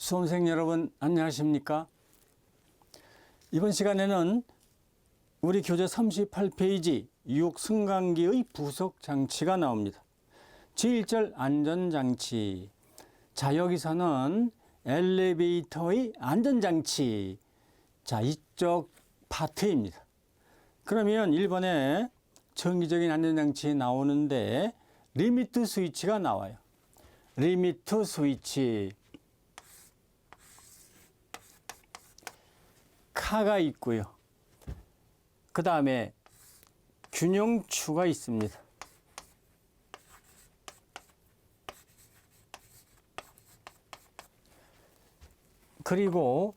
수험생 여러분 안녕하십니까? 이번 시간에는 우리 교재 38페이지 유혹승강기의 부속장치가 나옵니다. 제1절 안전장치. 자, 여기서는 엘리베이터의 안전장치. 자, 이쪽 파트입니다. 그러면 1번에 정기적인 안전장치 나오는데 리미트 스위치가 나와요. 리미트 스위치. 카가 있고요. 그 다음에 균형추가 있습니다. 그리고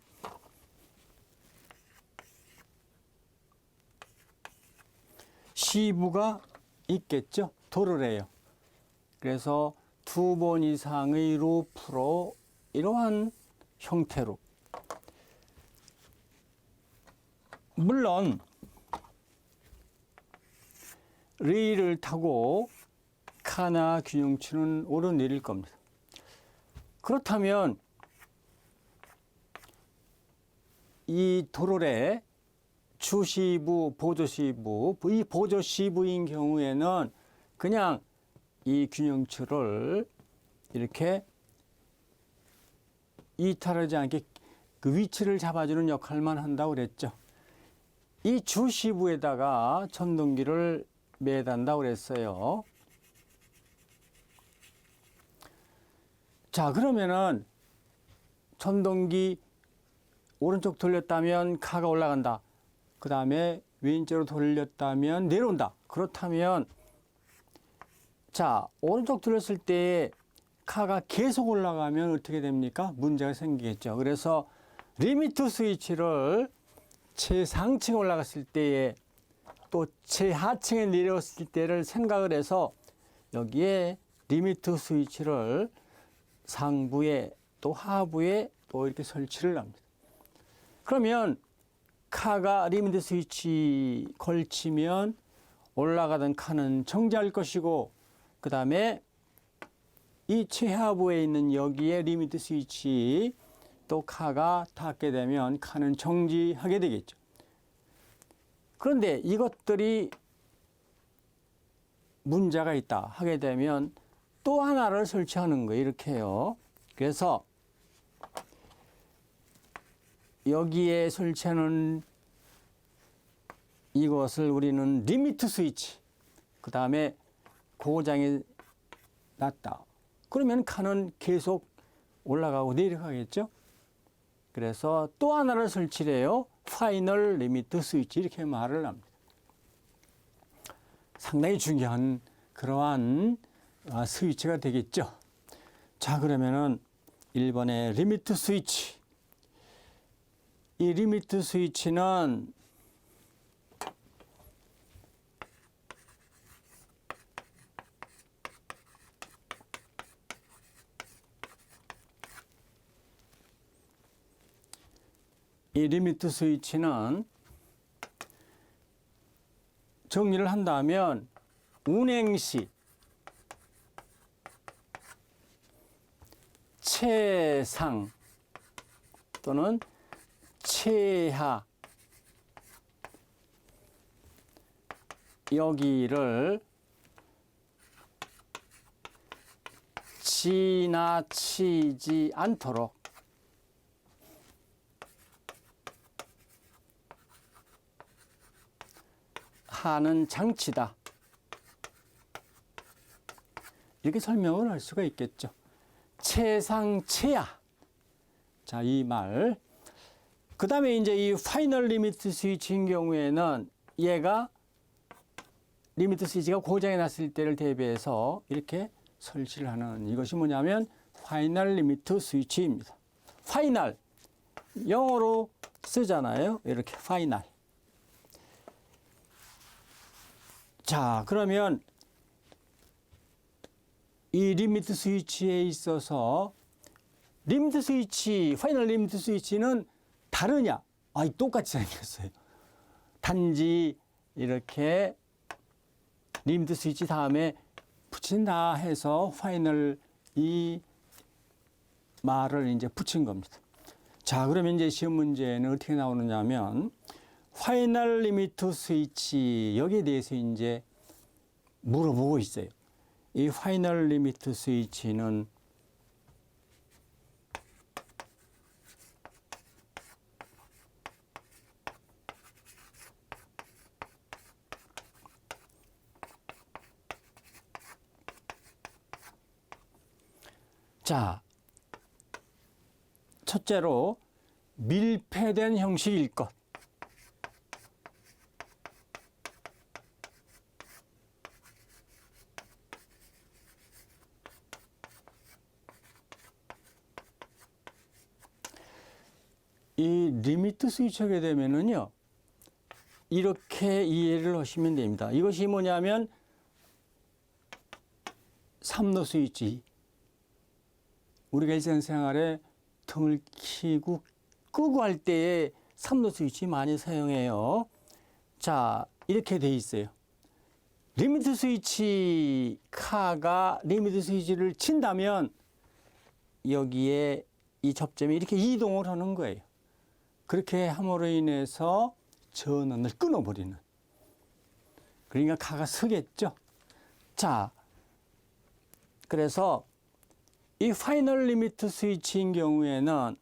시부가 있겠죠. 도르래요. 그래서 2번 이상의 루프로 이러한 형태로, 물론 레일을 타고 카나 균형추는 오르내릴 겁니다. 그렇다면 이 도로래 주시부, 보조시부, 이 보조시부인 경우에는 그냥 이 균형추를 이렇게 이탈하지 않게 그 위치를 잡아주는 역할만 한다고 그랬죠. 이 주시부에다가 전동기를 매단다고 그랬어요. 자, 그러면은 전동기 오른쪽 돌렸다면 카가 올라간다. 그 다음에 왼쪽으로 돌렸다면 내려온다. 그렇다면 자, 오른쪽 돌렸을 때 카가 계속 올라가면 어떻게 됩니까? 문제가 생기겠죠. 그래서 리미트 스위치를 최상층에 올라갔을 때에 또 최하층에 내려왔을 때를 생각을 해서 여기에 리미트 스위치를 상부에 또 하부에 또 이렇게 설치를 합니다. 그러면 카가 리미트 스위치 걸치면 올라가던 카는 정지할 것이고, 그 다음에 이 최하부에 있는 여기에 리미트 스위치 또 카가 닿게 되면 카는 정지하게 되겠죠. 그런데 이것들이 문제가 있다 하게 되면 또 하나를 설치하는 거예요. 이렇게 해요. 그래서 여기에 설치하는 이것을 우리는 리미트 스위치, 그 다음에 고장이 났다. 그러면 카는 계속 올라가고 내려가겠죠. 그래서 또 하나를 설치를 해요. 파이널 리미트 스위치, 이렇게 말을 합니다. 상당히 중요한 그러한 스위치가 되겠죠. 자, 그러면은 1번의 리미트 스위치. 이 리미트 스위치는 정리를 한다면 운행시, 최상 또는 최하, 여기를 지나치지 않도록 하는 장치다. 이렇게 설명을 할 수가 있겠죠. 최상, 최하. 자, 이 말. 그 다음에 이제 이 파이널 리미트 스위치인 경우에는 얘가 리미트 스위치가 고장이 났을 때를 대비해서 이렇게 설치를 하는, 이것이 뭐냐면 파이널 리미트 스위치입니다. 파이널. 영어로 쓰잖아요. 이렇게 파이널. 자, 그러면 이 리미트 스위치에 있어서 리미트 스위치, 파이널 리미트 스위치는 다르냐? 똑같이 생겼어요. 단지 이렇게 리미트 스위치 다음에 붙인다 해서 파이널 이 말을 이제 붙인 겁니다. 자, 그러면 이제 시험 문제는 어떻게 나오느냐 하면 파이널 리미트 스위치 여기에 대해서 이제 물어보고 있어요. 이 파이널 리미트 스위치는 자, 첫째로 밀폐된 형식일 것. 이 리미트 스위치 하게 되면은요, 이렇게 이해를 하시면 됩니다. 이것이 뭐냐면 3로 스위치. 우리가 일상생활에 등을 켜고 끄고 할 때에 3로 스위치 많이 사용해요. 자, 이렇게 돼 있어요. 리미트 스위치 카가 리미트 스위치를 친다면 여기에 이 접점이 이렇게 이동을 하는 거예요. 그렇게 함으로 인해서 전원을 끊어버리는. 그러니까 카가 서겠죠. 자, 그래서 이 파이널 리미트 스위치인 경우에는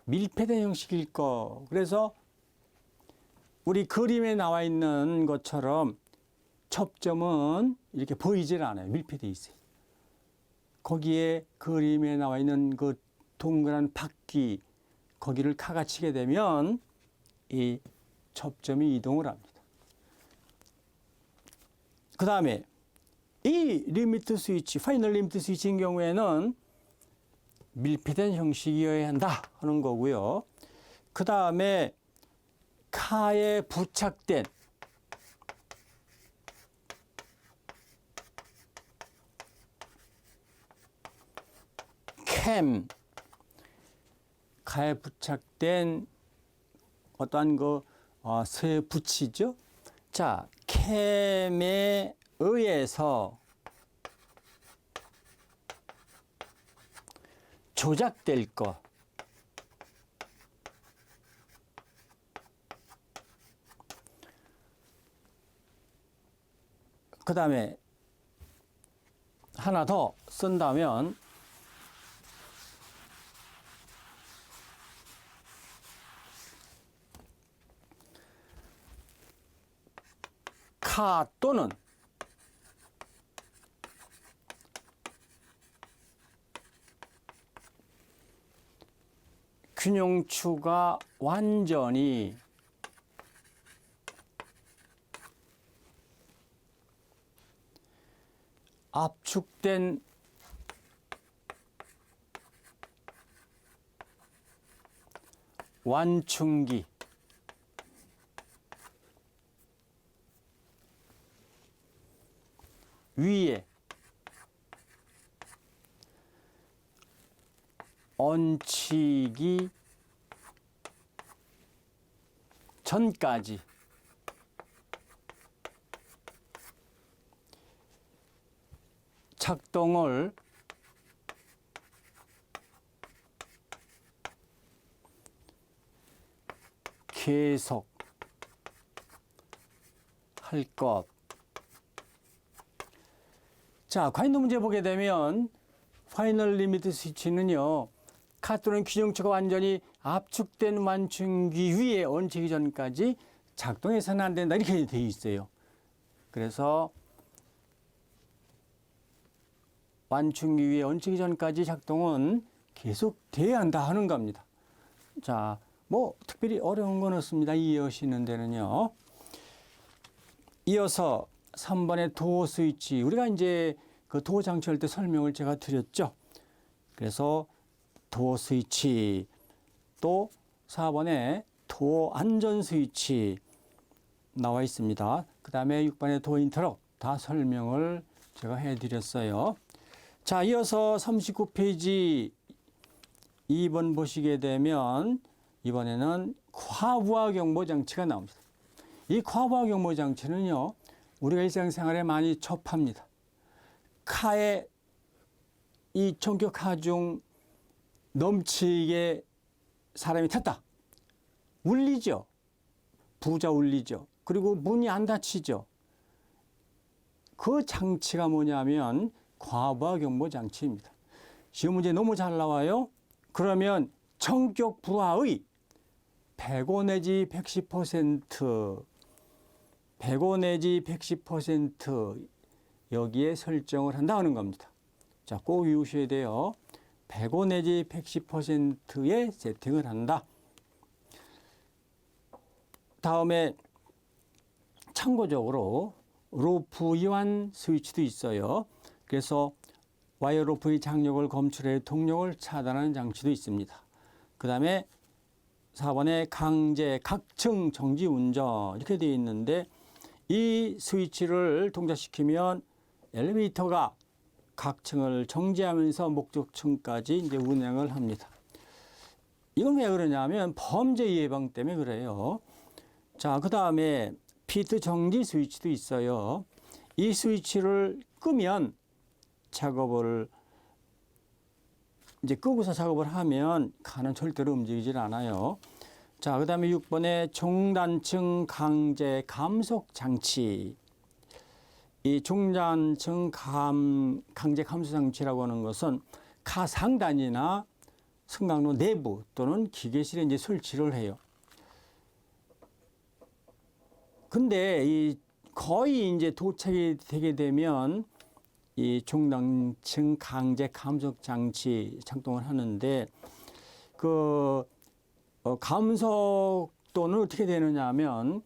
밀폐된 형식일 거. 그래서 우리 그림에 나와 있는 것처럼 접점은 이렇게 보이질 않아요. 밀폐되어 있어요. 거기에 그림에 나와 있는 그 동그란 바퀴, 거기를 카가 치게 되면 이 접점이 이동을 합니다. 그 다음에 이 리미트 스위치, 파이널 리미트 스위치인 경우에는 밀폐된 형식이어야 한다 하는 거고요. 그 다음에 카에 부착된 캠, 카에 부착된 어떠한 쇠 붙이죠. 자, 캠에 의해서 조작될 것. 그 다음에 하나 더 쓴다면 카 또는 균형추가 완전히 압축된 완충기 위에 얹히기 전까지 작동을 계속 할 것. 자, 과인도 문제 보게 되면 파이널 리미트 스위치는요, 카 또는 균형추가 완전히 압축된 완충기 위에 얹히기 전까지 작동해서는 안 된다. 이렇게 되어 있어요. 그래서 완충기 위에 얹히기 전까지 작동은 계속 돼야 한다 하는 겁니다. 자, 뭐 특별히 어려운 건 없습니다. 이해하시는 데는요. 이어서 3번의 도어 스위치. 우리가 이제 그 도어 장치할 때 설명을 제가 드렸죠. 그래서 도어 스위치, 또 4번에 도어 안전 스위치 나와 있습니다. 그 다음에 6번의 도어 인터럽 다 설명을 제가 해드렸어요. 자, 이어서 39페이지 2번 보시게 되면 이번에는 과부하 경보 장치가 나옵니다. 이 과부하 경보 장치는요, 우리가 일상생활에 많이 접합니다. 카에 이 전격 하중 넘치게 사람이 탔다. 울리죠. 부자 울리죠. 그리고 문이 안 닫히죠. 그 장치가 뭐냐면 과부하 경보 장치입니다. 시험 문제 너무 잘 나와요. 그러면 전격 부하의 105 내지 110%, 105 내지 110% 여기에 설정을 한다는 겁니다. 자, 꼭 외우셔야 돼요. 105 내지 110%에 세팅을 한다. 다음에 참고적으로 로프 이완 스위치도 있어요. 그래서 와이어 로프의 장력을 검출해 동력을 차단하는 장치도 있습니다. 그 다음에 4번에 강제 각층 정지 운전 이렇게 되어 있는데 이 스위치를 동작시키면 엘리베이터가 각층을 정지하면서 목적층까지 이제 운행을 합니다. 이건 왜 그러냐면 범죄 예방 때문에 그래요. 자, 그 다음에 피트 정지 스위치도 있어요. 이 스위치를 끄면 작업을 이제 끄고서 작업을 하면 칸은 절대로 움직이질 않아요. 자, 그 다음에 6번에 중단층 강제 감속 장치. 이 중단층 강제 감속 장치라고 하는 것은 가상단이나 승강로 내부 또는 기계실에 이제 설치를 해요. 근데 이 거의 이제 도착이 되게 되면 이 중단층 강제 감속 장치 작동을 하는데 그 감속도는 어떻게 되느냐 하면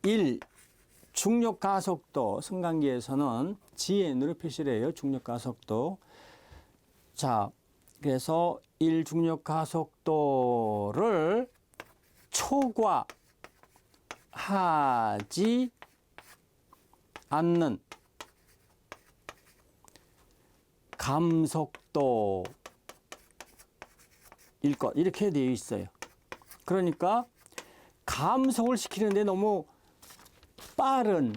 1. 중력 가속도 승강기에서는 GN으로 표시를 해요. 중력 가속도. 자, 그래서 1 중력 가속도를 초과하지 않는 감속도일 것 이렇게 되어 있어요. 그러니까 감속을 시키는데 너무 빠른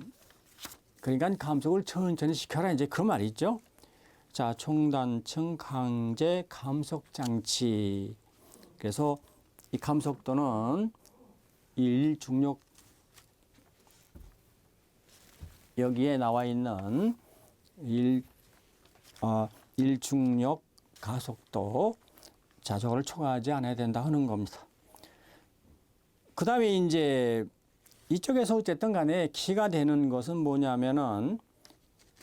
그러니까 감속을 천천히 시켜라 이제 그 말이죠. 자, 중단층 강제 감속 장치. 그래서 이 감속도는 1 중력 여기에 나와 있는 1 중력 가속도 자, 저걸 초과하지 않아야 된다 하는 겁니다. 그 다음에 이제 이쪽에서 어쨌든 간에 키가 되는 것은 뭐냐면은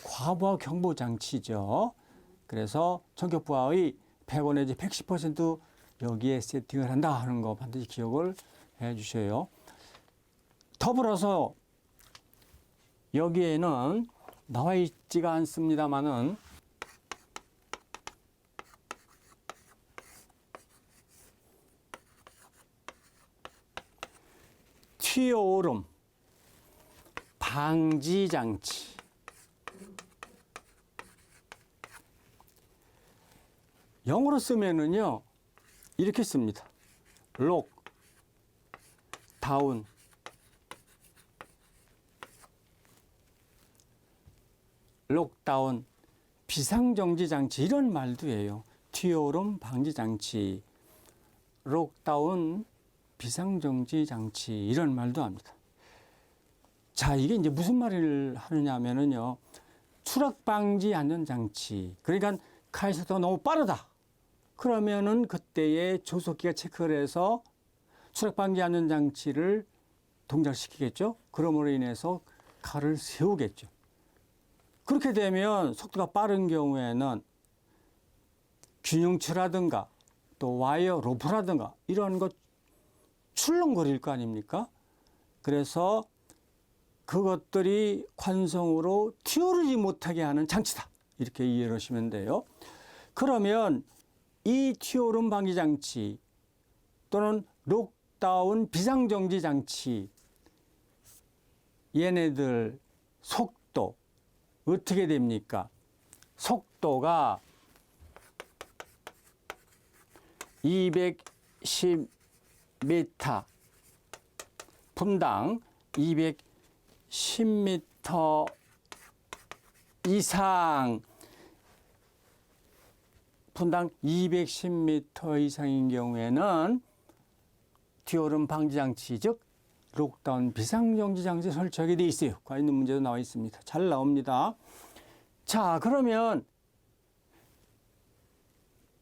과부하 경보 장치죠. 그래서 전격 부하의 105 내지 110% 여기에 세팅을 한다 하는 거 반드시 기억을 해 주셔요. 더불어서 여기에는 나와 있지가 않습니다만은 튀어오름 방지 장치. 영어로 쓰면은요 이렇게 씁니다. 록 다운 록다운 비상정지 장치 이런 말도 해요. 튀어오름 방지 장치, 록다운 비상정지 장치 이런 말도 합니다. 자, 이게 이제 무슨 말을 하느냐 하면은요 추락 방지 안전 장치. 그러니까 카이스트가 너무 빠르다. 그러면은 그때의 조속기가 체크를 해서 추락 방지 안전 장치를 동작시키겠죠. 그러므로 인해서 칼을 세우겠죠. 그렇게 되면 속도가 빠른 경우에는 균형추라든가 또 와이어 로프라든가 이런 것 출렁거릴 거 아닙니까? 그래서 그것들이 관성으로 튀어오르지 못하게 하는 장치다. 이렇게 이해를 하시면 돼요. 그러면 이 튀어오름 방지 장치 또는 록다운 비상정지 장치 얘네들 속도 어떻게 됩니까? 속도가 210m 분당 210m 이상 분당 210m 이상인 경우에는 뒤오름 방지 장치, 즉 록다운 비상정지 장치 설치하게 돼 있어요. 가 있는 문제도 나와 있습니다. 잘 나옵니다. 자, 그러면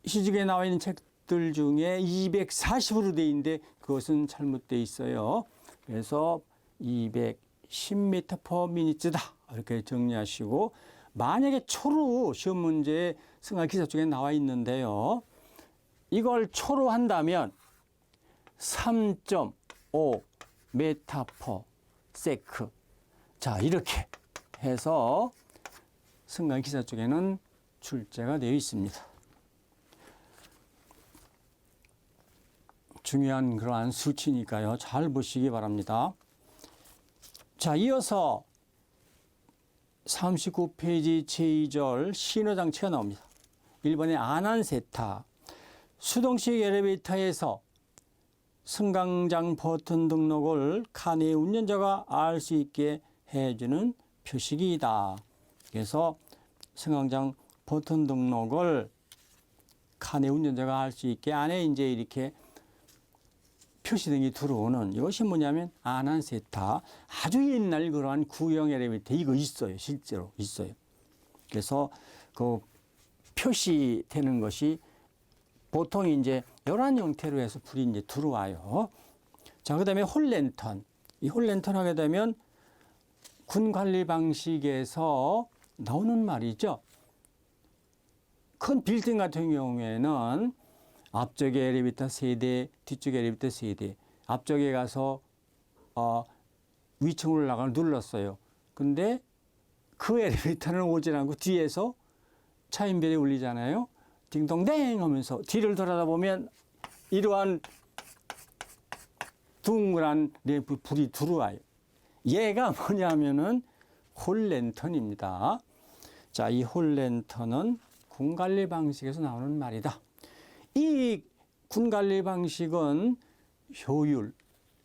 시중에 나와 있는 책들 중에 240으로 돼 있는데 그것은 잘못돼 있어요. 그래서 210m/min다 이렇게 정리하시고, 만약에 초로 시험 문제에 승하 기사 쪽에 나와 있는데요. 이걸 초로 한다면 3.5 메타/세크. 자, 이렇게 해서 승강 기사 쪽에는 출제가 되어 있습니다. 중요한 그러한 수치니까요. 잘 보시기 바랍니다. 자, 이어서 39페이지 제2절 신호장치가 나옵니다. 1번의 안한세타. 수동식 엘리베이터에서 승강장 버튼 등록을 칸의 운전자가 알 수 있게 해주는 표식이다. 그래서 승강장 버튼 등록을 칸의 운전자가 알 수 있게 안에 이제 이렇게 표시등이 들어오는, 이것이 뭐냐면 안한세타. 아주 옛날 그러한 구형 엘리베이터 이거 있어요. 실제로 있어요. 그래서 그 표시되는 것이 보통 이제 이런 형태로 해서 불이 이제 들어와요. 자, 그다음에 홀랜턴. 이 홀랜턴 하게 되면 군 관리 방식에서 나오는 말이죠. 큰 빌딩 같은 경우에는 앞쪽에 엘리베이터 3대, 뒤쪽에 엘리베이터 3대. 앞쪽에 가서 위층으로 올라가는 눌렀어요. 근데 그 엘리베이터는 오질 않고 뒤에서 차인벨이 울리잖아요. 딩동댕 하면서 뒤를 돌아다보면 이러한 둥그란 램프 불이 들어와요. 얘가 뭐냐면은 홀랜턴입니다. 자, 이 홀랜턴은 군관리 방식에서 나오는 말이다. 이 군관리 방식은 효율,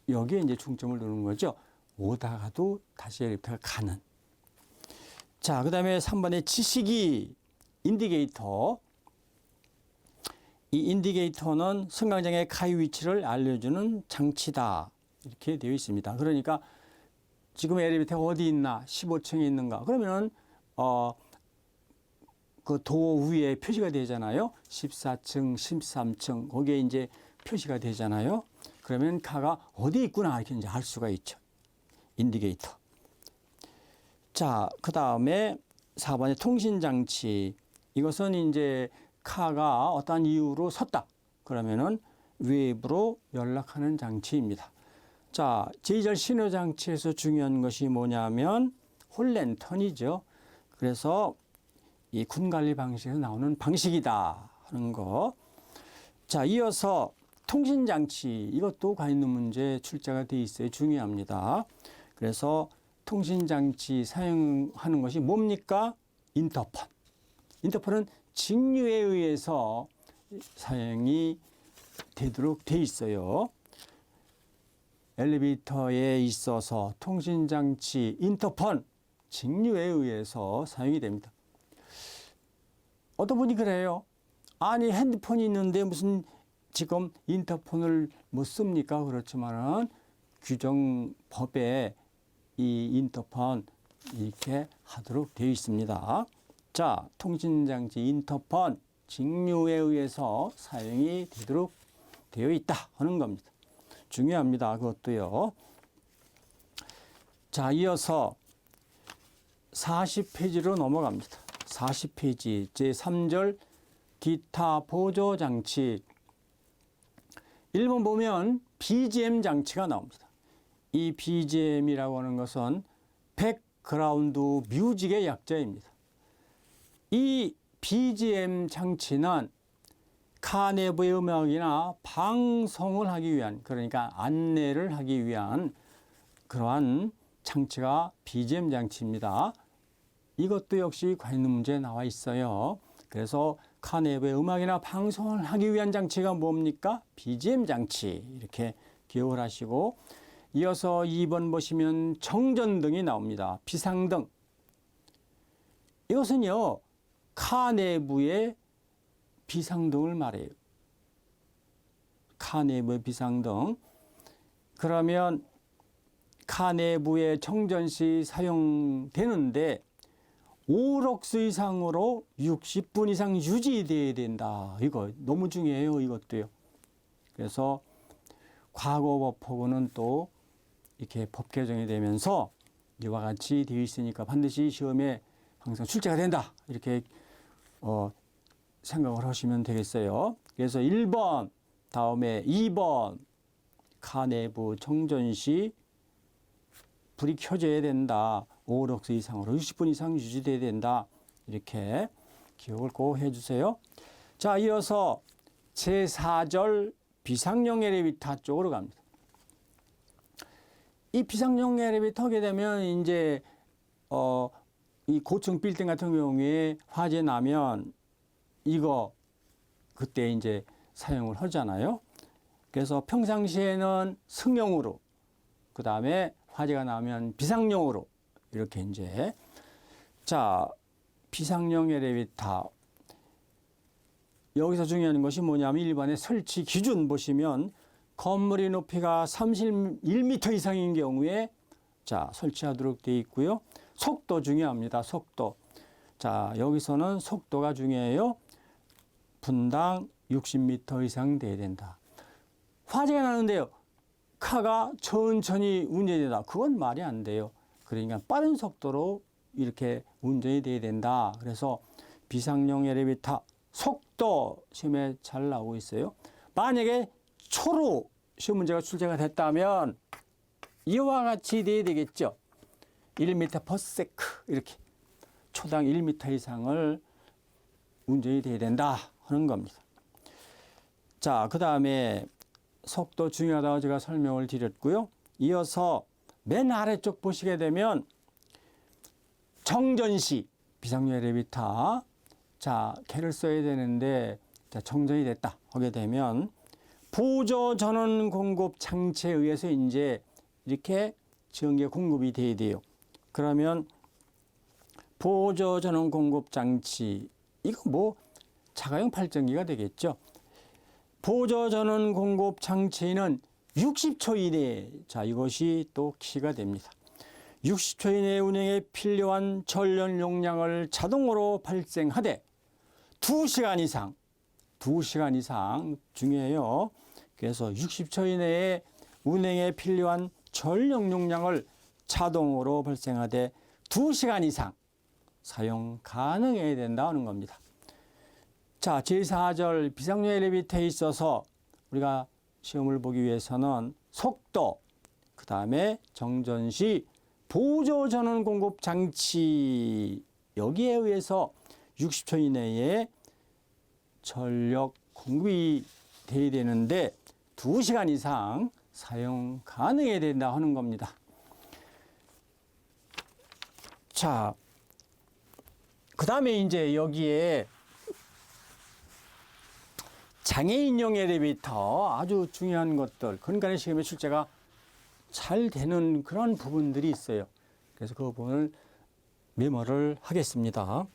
여기에 이제 중점을 두는 거죠. 오다가도 다시 엘리베이터가 가는. 자, 그 다음에 3번의 지식이 인디게이터. 이 인디게이터는 승강장의 가위 위치를 알려주는 장치다. 이렇게 되어 있습니다. 그러니까 지금 엘리베이터가 어디 있나, 15층에 있는가. 그러면은 그 도 위에 표시가 되잖아요. 14층, 13층 거기에 이제 표시가 되잖아요. 그러면 카가 어디 있구나 이렇게 이제 알 수가 있죠. 인디게이터. 자, 그 다음에 4번의 통신장치. 이것은 이제 카가 어떠한 이유로 섰다. 그러면은 외부로 연락하는 장치입니다. 자, 제2절 신호장치에서 중요한 것이 뭐냐면 홀랜턴이죠. 그래서 이 군관리 방식에서 나오는 방식이다 하는 거. 자, 이어서 통신장치. 이것도 가 있는 문제 출제가 돼 있어요. 중요합니다. 그래서 통신장치 사용하는 것이 뭡니까? 인터폰. 인터폰은 직류에 의해서 사용이 되도록 돼 있어요. 엘리베이터에 있어서 통신장치, 인터폰, 직류에 의해서 사용이 됩니다. 어떤 분이 그래요. 아니, 핸드폰이 있는데 무슨 지금 인터폰을 못 씁니까? 그렇지만은 규정법에 이 인터폰 이렇게 하도록 되어 있습니다. 자, 통신장치, 인터폰, 직류에 의해서 사용이 되도록 되어 있다 하는 겁니다. 중요합니다. 그것도요. 자, 이어서 40페이지로 넘어갑니다. 40페이지 제3절 기타 보조장치. 1번 보면 BGM 장치가 나옵니다. 이 BGM이라고 하는 것은 백그라운드 뮤직의 약자입니다. 이 BGM 장치는 카 내부의 음악이나 방송을 하기 위한, 그러니까 안내를 하기 위한 그러한 장치가 BGM 장치입니다. 이것도 역시 관련 문제에 나와 있어요. 그래서 카 내부의 음악이나 방송을 하기 위한 장치가 뭡니까? BGM 장치. 이렇게 기억을 하시고, 이어서 2번 보시면 정전등이 나옵니다. 비상등. 이것은요, 카 내부의 비상등을 말해요. 카 내부의 비상등. 그러면 카 내부의 정전 시 사용되는데 5럭스 이상으로 60분 이상 유지돼야 된다. 이거 너무 중요해요. 이것도요. 그래서 과거법하고는 또 이렇게 법 개정이 되면서 이와 같이 되어 있으니까 반드시 시험에 항상 출제가 된다. 이렇게 생각을 하시면 되겠어요. 그래서 1번, 다음에 2번, 카 내부 정전 시 불이 켜져야 된다. 5럭스 이상으로 60분 이상 유지돼야 된다. 이렇게 기억을 꼭 해주세요. 자, 이어서 제4절 비상용 엘리베이터 쪽으로 갑니다. 이 비상용 엘리베이터 하게 되면 이제 이 고층 빌딩 같은 경우에 화재 나면 이거 그때 이제 사용을 하잖아요. 그래서 평상시에는 승용으로, 그 다음에 화재가 나면 비상용으로 이렇게 이제 자 비상용 엘리베이터 여기서 중요한 것이 뭐냐면 1번의 설치 기준 보시면 건물의 높이가 31m 이상인 경우에 자 설치하도록 되어 있고요. 속도 중요합니다. 속도. 자 여기서는 속도가 중요해요. 분당 60m 이상 돼야 된다. 화재가 나는데요. 카가 천천히 운전이 된다. 그건 말이 안 돼요. 그러니까 빠른 속도로 이렇게 운전이 돼야 된다. 그래서 비상용 엘리베이터 속도 시험에 잘 나오고 있어요. 만약에 초로 시험 문제가 출제가 됐다면 이와 같이 돼야 되겠죠. 1m/s 이렇게 초당 1m 이상을 운전이 돼야 된다 하는 겁니다. 자, 그 다음에 속도 중요하다고 제가 설명을 드렸고요. 이어서 맨 아래쪽 보시게 되면 정전시 비상용 엘리베이터 자 개를 써야 되는데 자, 정전이 됐다 하게 되면 보조 전원 공급 장치에 의해서 이제 이렇게 전기 공급이 돼야 돼요. 그러면 보조 전원 공급 장치 이거 뭐 자가용 발전기가 되겠죠. 보조 전원 공급 장치는 60초 이내에 자 이것이 또 키가 됩니다. 60초 이내 운행에 필요한 전력 용량을 자동으로 발생하되 2시간 이상 중요해요. 그래서 60초 이내에 운행에 필요한 전력 용량을 자동으로 발생하되 2시간 이상 사용 가능해야 된다는 겁니다. 자, 제4절 비상용 엘리베이터에 있어서 우리가 시험을 보기 위해서는 속도, 그 다음에 정전 시 보조 전원 공급 장치 여기에 의해서 60초 이내에 전력 공급이 돼야 되는데 2시간 이상 사용 가능해야 된다 하는 겁니다. 자, 그 다음에 이제 여기에 장애인용 엘리베이터 아주 중요한 것들 그러니까 시험에 출제가 잘 되는 그런 부분들이 있어요. 그래서 그 부분을 메모를 하겠습니다.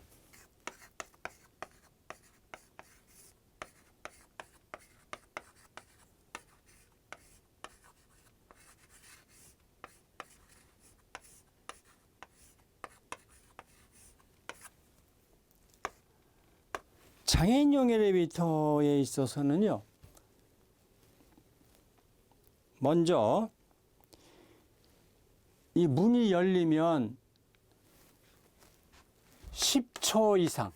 장애인용 엘리베이터에 있어서는요. 먼저 이 문이 열리면 10초 이상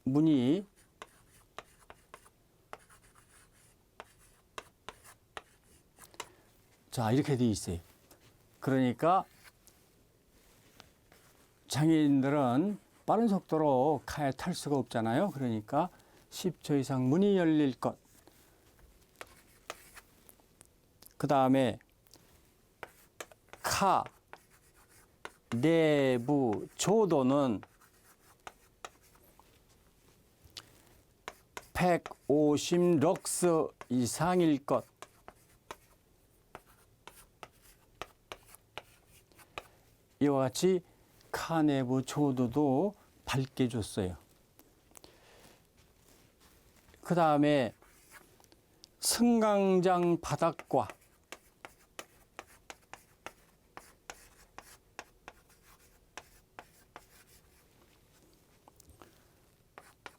문이 자 이렇게 돼 있어요. 그러니까 장애인들은 빠른 속도로 카에 탈 수가 없잖아요. 그러니까 10초 이상 문이 열릴 것. 그 다음에 카 내부 조도는 150 럭스 이상일 것. 이 같이 카 내부 조도도 밝게 줬어요. 그 다음에 승강장 바닥과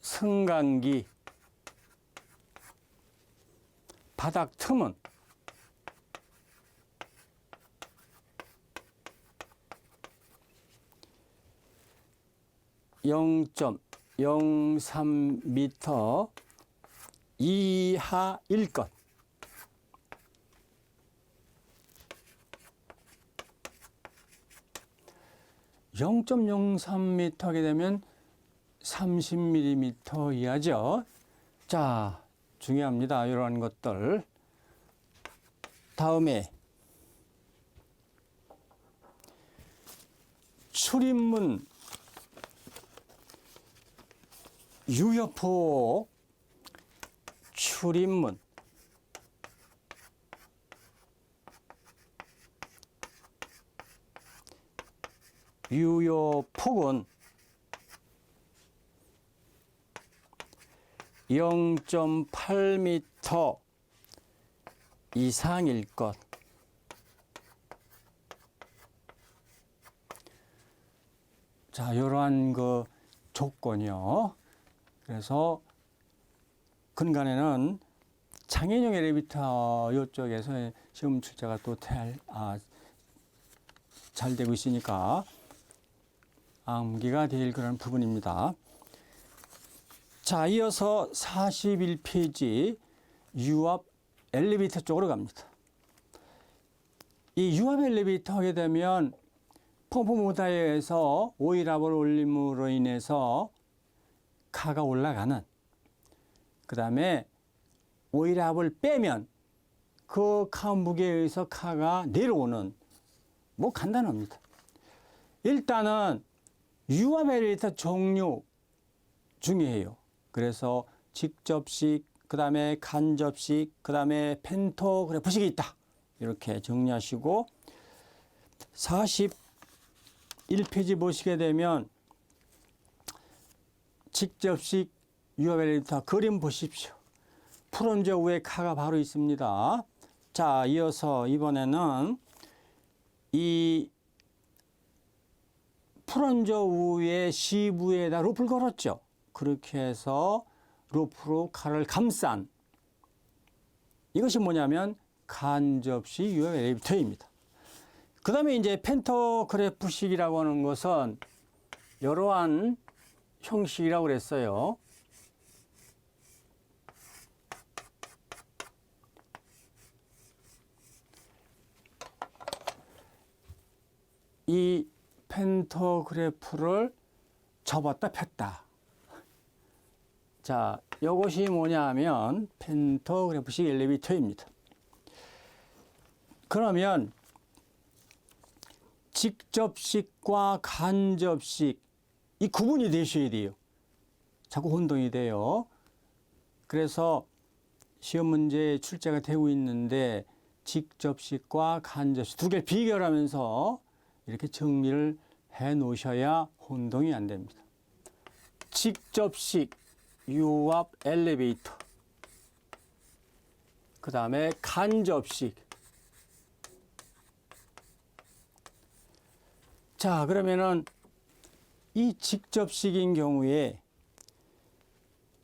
승강기 바닥 틈은 0.03m 이하일 것. (0.03m) 하게 되면 30mm 이하죠. 자, 중요합니다. 이런 것들. 다음에 출입문 유협호 출입문 유효폭은 0.8m 이상일 것. 자, 이러한 그 조건이요. 그래서 근간에는 장애용 엘리베이터 이쪽에서 시험 출제가 또 잘 되고 있으니까 암기가 될 그런 부분입니다. 자, 이어서 41페이지 유압 엘리베이터 쪽으로 갑니다. 이 유압 엘리베이터 하게 되면 펌프 모터에서 오일압을 올림으로 인해서 카가 올라가는, 그 다음에 오일압을 빼면 그 카 무게에 의해서 카가 내려오는, 뭐 간단합니다. 일단은 유압 엘리베이터 종류 중요해요. 그래서 직접식, 그 다음에 간접식, 그 다음에 펜토그래프식이 있다. 이렇게 정리하시고 41페이지 보시게 되면 직접식 유압 엘리베이터 그림 보십시오. 프론저 위에 카가 바로 있습니다. 자, 이어서 이번에는 이 프론저 위에 시부에다 로프를 걸었죠. 그렇게 해서 로프로 칼을 감싼, 이것이 뭐냐면 간접식 유압 엘리베이터입니다. 그 다음에 이제 펜토그래프식이라고 하는 것은 이러한 형식이라고 그랬어요. 이 펜토그래프를 접었다 폈다. 자, 이것이 뭐냐면 펜토그래프식 엘리베이터입니다. 그러면 직접식과 간접식, 이 구분이 되셔야 돼요. 자꾸 혼동이 돼요. 그래서 시험 문제에 출제가 되고 있는데 직접식과 간접식 두 개를 비교하면서 이렇게 정리를 해 놓으셔야 혼동이 안 됩니다. 직접식 유압 엘리베이터, 그 다음에 간접식. 자, 그러면은 이 직접식인 경우에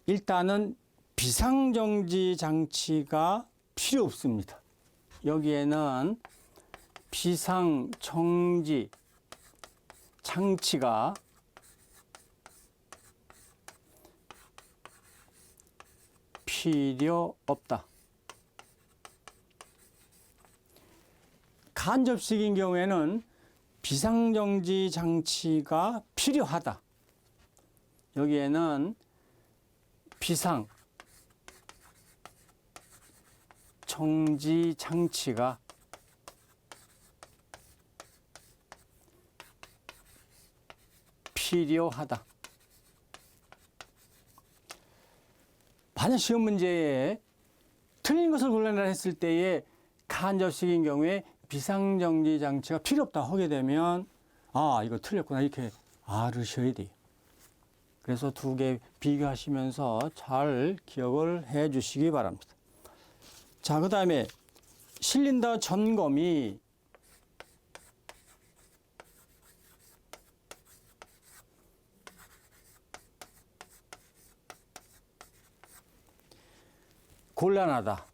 일단은 비상정지 장치가 필요 없습니다. 여기에는 비상정지 장치가 필요 없다. 간접식인 경우에는 비상정지 장치가 필요하다. 여기에는 비상정지 장치가 필요하다. 만약 시험 문제에 틀린 것을 골라내라 했을 때에 간접식인 경우에 비상정지 장치가 필요 없다 하게 되면 아, 이거 틀렸구나. 이렇게 알으셔야 돼요. 그래서 두 개 비교하시면서 잘 기억을 해 주시기 바랍니다. 자, 그 다음에 실린더 점검이 곤란하다.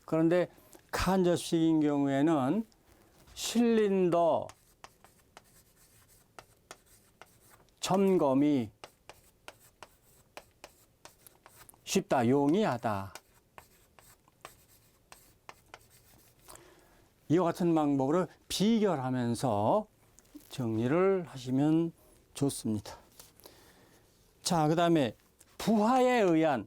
그런데 간접식인 경우에는 실린더 점검이 쉽다, 용이하다. 이와 같은 방법으로 비교하면서 정리를 하시면 좋습니다. 자, 그 다음에 부하에 의한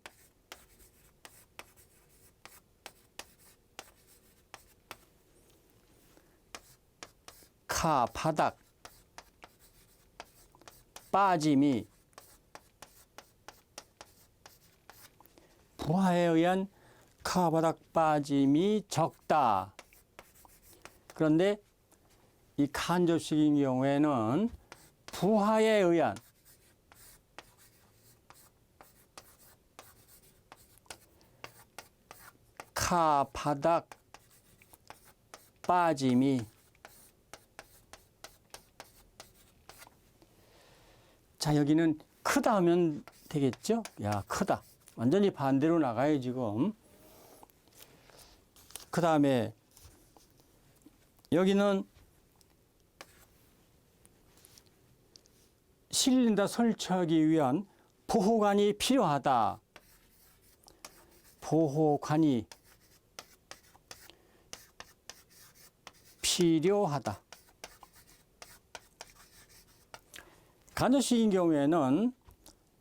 카, 바닥, 빠짐이 부하에 의한 카, 바닥, 빠짐이 적다. 그런데 이 간접식인 경우에는 부하에 의한 카, 바닥, 빠짐이 자, 여기는 크다 하면 되겠죠? 야, 크다. 완전히 반대로 나가요, 지금. 그 다음에 여기는 실린더 설치하기 위한 보호관이 필요하다. 보호관이 필요하다. 간접식인 경우에는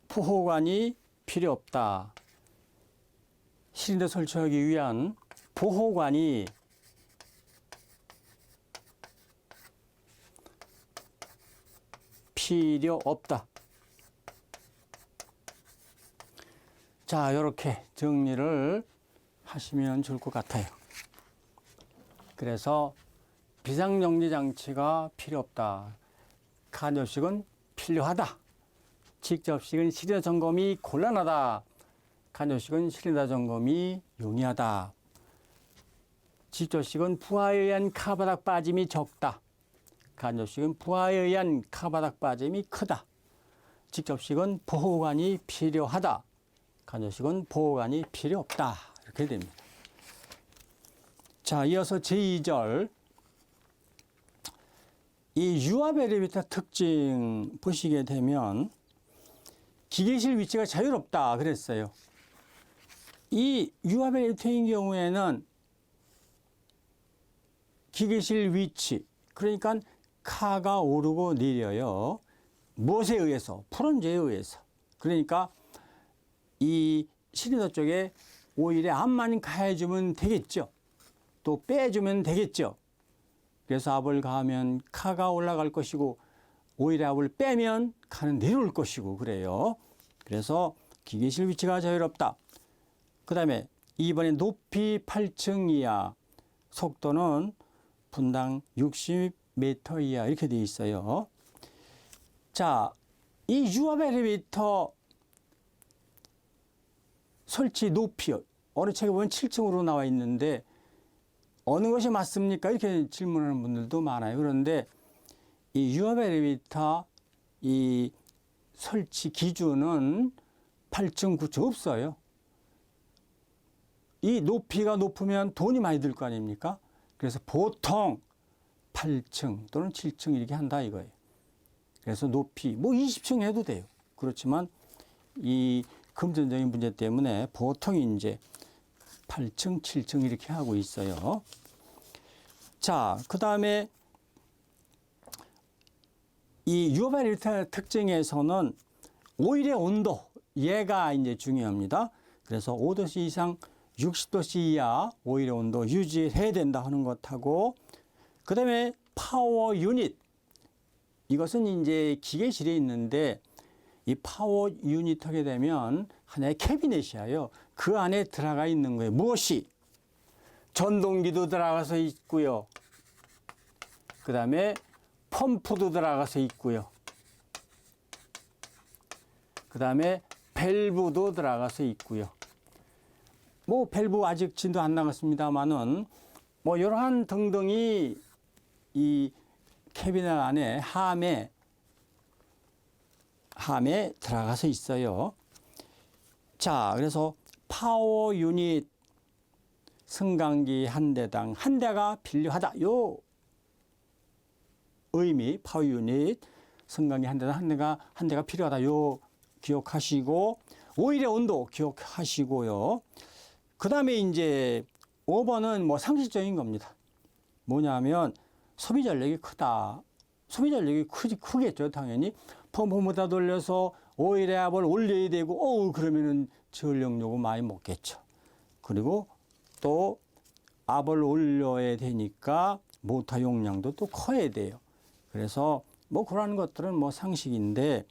보호관이 필요 없다. 실린더 설치하기 위한 보호관이 필요 없다. 자, 이렇게 정리를 하시면 좋을 것 같아요. 그래서 비상정지 장치가 필요 없다. 간접식은 필요하다. 직접식은 실린더 점검이 곤란하다. 간접식은 실린더 점검이 용이하다. 직접식은 부하에 의한 카바닥 빠짐이 적다. 간접식은 부하에 의한 카바닥 빠짐이 크다. 직접식은 보호관이 필요하다. 간접식은 보호관이 필요 없다. 이렇게 됩니다. 자, 이어서 제2절. 이 유압 엘리베이터 특징 보시게 되면 기계실 위치가 자유롭다 그랬어요. 이 유압 엘리베이터인 경우에는 기계실 위치, 그러니까 카가 오르고 내려요. 무엇에 의해서? 풀원제에 의해서. 그러니까 이 실린더 쪽에 오일에 압만 가해주면 되겠죠. 또 빼주면 되겠죠. 그래서 압을 가하면 카가 올라갈 것이고 오일의 압을 빼면 카는 내려올 것이고 그래요. 그래서 기계실 위치가 자유롭다. 그 다음에 2번에 높이 8층 이하, 속도는 분당 60m 이하 이렇게 되어 있어요. 자, 이 유압 엘리베이터 설치 높이요. 어느 책에 보면 7층으로 나와 있는데 어느 것이 맞습니까? 이렇게 질문하는 분들도 많아요. 그런데 이 유압 엘리베이터 이 설치 기준은 8층, 9층 없어요. 이 높이가 높으면 돈이 많이 들 거 아닙니까? 그래서 보통 8층 또는 7층 이렇게 한다 이거예요. 그래서 높이 뭐 20층 해도 돼요. 그렇지만 이 금전적인 문제 때문에 보통 이제 8층, 7층 이렇게 하고 있어요. 자, 그 다음에 이 유압 엘리베이터 특징에서는 오일의 온도, 얘가 이제 중요합니다. 그래서 5도씨 이상 60도씨 이하 오일의 온도 유지해야 된다 하는 것하고, 그 다음에 파워 유닛. 이것은 이제 기계실에 있는데 이 파워 유닛 하게 되면 하나의 캐비넷이에요. 그 안에 들어가 있는 거예요. 무엇이? 전동기도 들어가서 있고요. 그 다음에 펌프도 들어가서 있고요. 그 다음에 밸브도 들어가서 있고요. 뭐 밸브 아직 진도 안 나갔습니다만은 뭐 이러한 등등이 이 캐비넷 안에 함에 들어가서 있어요. 자, 그래서 파워 유닛 승강기 한 대당 한 대가 필요하다. 요 의미, 파워 유닛 승강기 한 대당 한 대가 필요하다. 요 기억하시고, 오일의 온도 기억하시고요. 그 다음에 이제 5번은 뭐 상식적인 겁니다. 뭐냐면 소비 전력이 크다. 소비 전력이 크겠죠, 당연히. 펌프보다 돌려서 오일의 압을 올려야 되고, 그러면은 전력요금 많이 먹겠죠. 그리고 또 압을 올려야 되니까 모터 용량도 또 커야 돼요. 그래서 뭐 그런 것들은 뭐 상식인데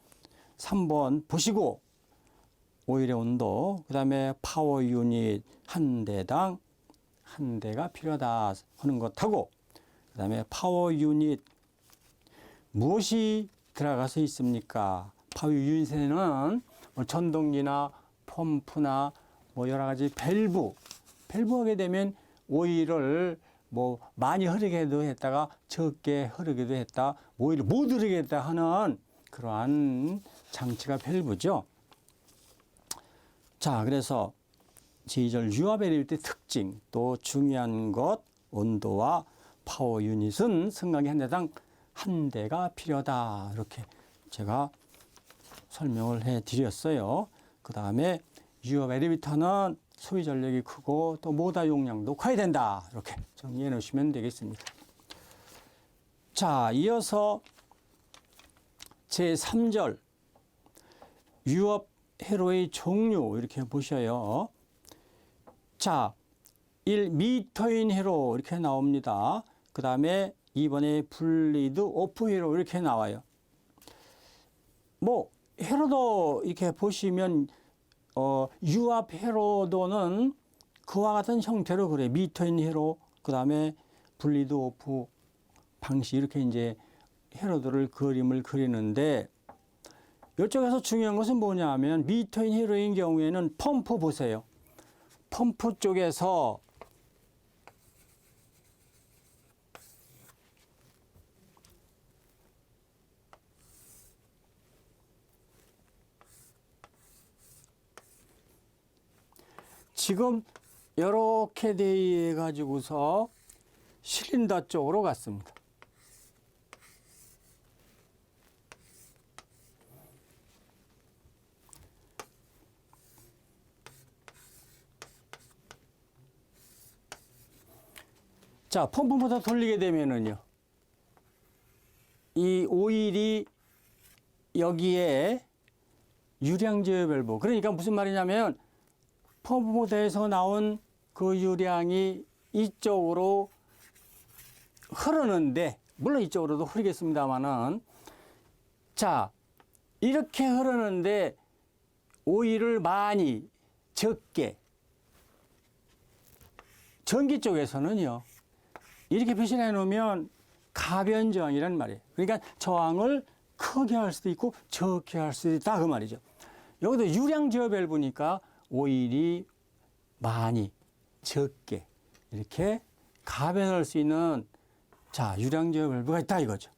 3번 보시고 오일의 온도, 그 다음에 파워 유닛 한 대당 한 대가 필요하다 하는 것하고, 그 다음에 파워 유닛 무엇이 들어가서 있습니까? 파워 유닛에는 뭐 전동기나 펌프나 뭐 여러 가지 밸브 하게 되면 오일을 뭐 많이 흐르게도 했다가 적게 흐르게도 했다, 오일을 못 흐르게 했다 하는 그러한 장치가 밸브죠. 자, 그래서 제2절 유압 엘리베이터의 특징, 또 중요한 것, 온도와 파워 유닛은 승강기 한 대당 한 대가 필요하다. 이렇게 제가 설명을 해 드렸어요. 그 다음에 유압 엘리베이터는 소비 전력이 크고 또 모터 용량도 커야 된다. 이렇게 정리해 놓으시면 되겠습니다. 자, 이어서 제3절 유압 회로의 종류 이렇게 보셔요. 자, 1미터인 회로 이렇게 나옵니다. 그 다음에 2번에 분리드 오프 회로 이렇게 나와요. 뭐 회로도 이렇게 보시면 유압 회로도는 그와 같은 형태로 그래요. 미터인 회로, 그 다음에 분리드 오프 방식 이렇게 이제 회로들을 그림을 그리는데, 이쪽에서 중요한 것은 뭐냐 하면 미터인 회로인 경우에는 펌프 보세요. 펌프 쪽에서 지금 이렇게 돼 가지고서 실린더 쪽으로 갔습니다. 자, 펌프부터 돌리게 되면은요, 이 오일이 여기에 유량 제어 밸브, 그러니까 무슨 말이냐면 펌프 모터에서 나온 그 유량이 이쪽으로 흐르는데, 물론 이쪽으로도 흐르겠습니다만은, 자, 이렇게 흐르는데 오일을 많이 적게, 전기 쪽에서는요 이렇게 표시해 놓으면 가변 저항이란 말이에요. 그러니까 저항을 크게 할 수도 있고 적게 할 수도 있다 그 말이죠. 여기도 유량 제어 밸브니까 오일이 많이 적게 이렇게 가변할 수 있는, 자, 유량 제어 밸브가 있다 이거죠.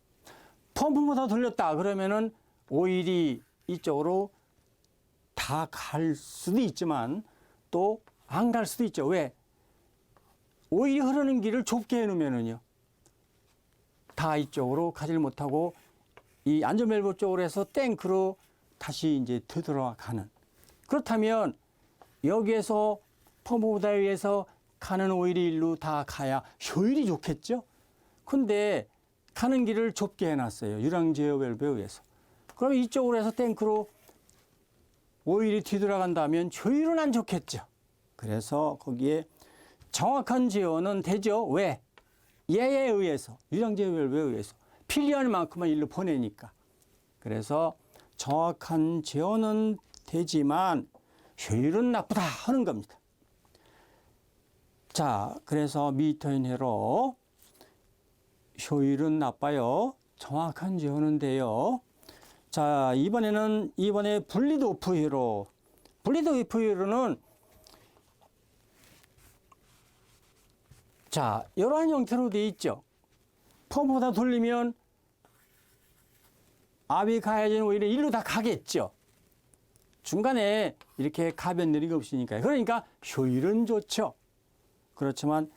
펌프보다 돌렸다 그러면은 오일이 이쪽으로 다 갈 수도 있지만 또 안 갈 수도 있죠. 왜? 오일이 흐르는 길을 좁게 해놓으면은요, 다 이쪽으로 가지를 못하고 이 안전밸브 쪽으로 해서 탱크로 다시 이제 되돌아가는. 그렇다면 여기에서 펌프보다 위에서 가는 오일이 일로 다 가야 효율이 좋겠죠? 근데 가는 길을 좁게 해놨어요. 유량 제어 밸브에 의해서. 그럼 이쪽으로 해서 탱크로 오일이 뒤돌아간다면 효율은 안 좋겠죠. 그래서 거기에 정확한 제어는 되죠. 왜? 얘에 의해서, 유량 제어 밸브에 의해서 필요한 만큼만 일로 보내니까. 그래서 정확한 제어는 되지만 효율은 나쁘다 하는 겁니다. 자, 그래서 미터인회로 효율은 나빠요. 정확한 지어는 돼요. 자, 이번에 분리도프 회로. 분리도프 회로는 자, 이러한 형태로 되어 있죠. 펌보다 돌리면 압이 가해지는 오히려 일로 다 가겠죠. 중간에 이렇게 가변 느리가 없으니까요. 그러니까 효율은 좋죠. 그렇지만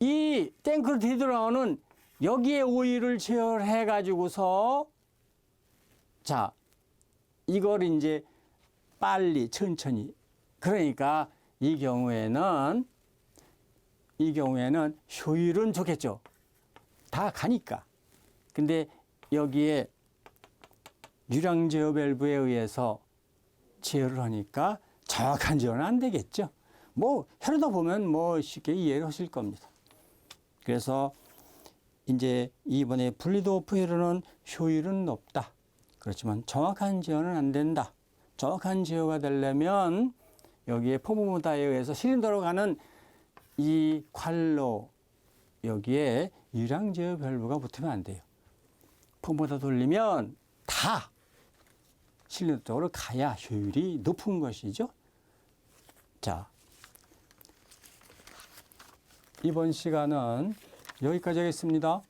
이 탱크로 뒤돌아오는 여기에 오일을 제어해 가지고서 자, 이걸 이제 빨리 천천히 그러니까 이 경우에는 효율은 좋겠죠. 다 가니까. 근데 여기에 유량 제어 밸브에 의해서 제어를 하니까 정확한 제어는 안 되겠죠. 뭐 해로다 보면 뭐 쉽게 이해를 하실 겁니다. 그래서 이제 이번에 분리도프 회로는 효율은 높다. 그렇지만 정확한 제어는 안 된다. 정확한 제어가 되려면 여기에 펌프모터에 의해서 실린더로 가는 이 관로 여기에 유량 제어 밸브가 붙으면 안 돼요. 펌프모터 돌리면 다 실린더 쪽으로 가야 효율이 높은 것이죠. 자, 이번 시간은 여기까지 하겠습니다.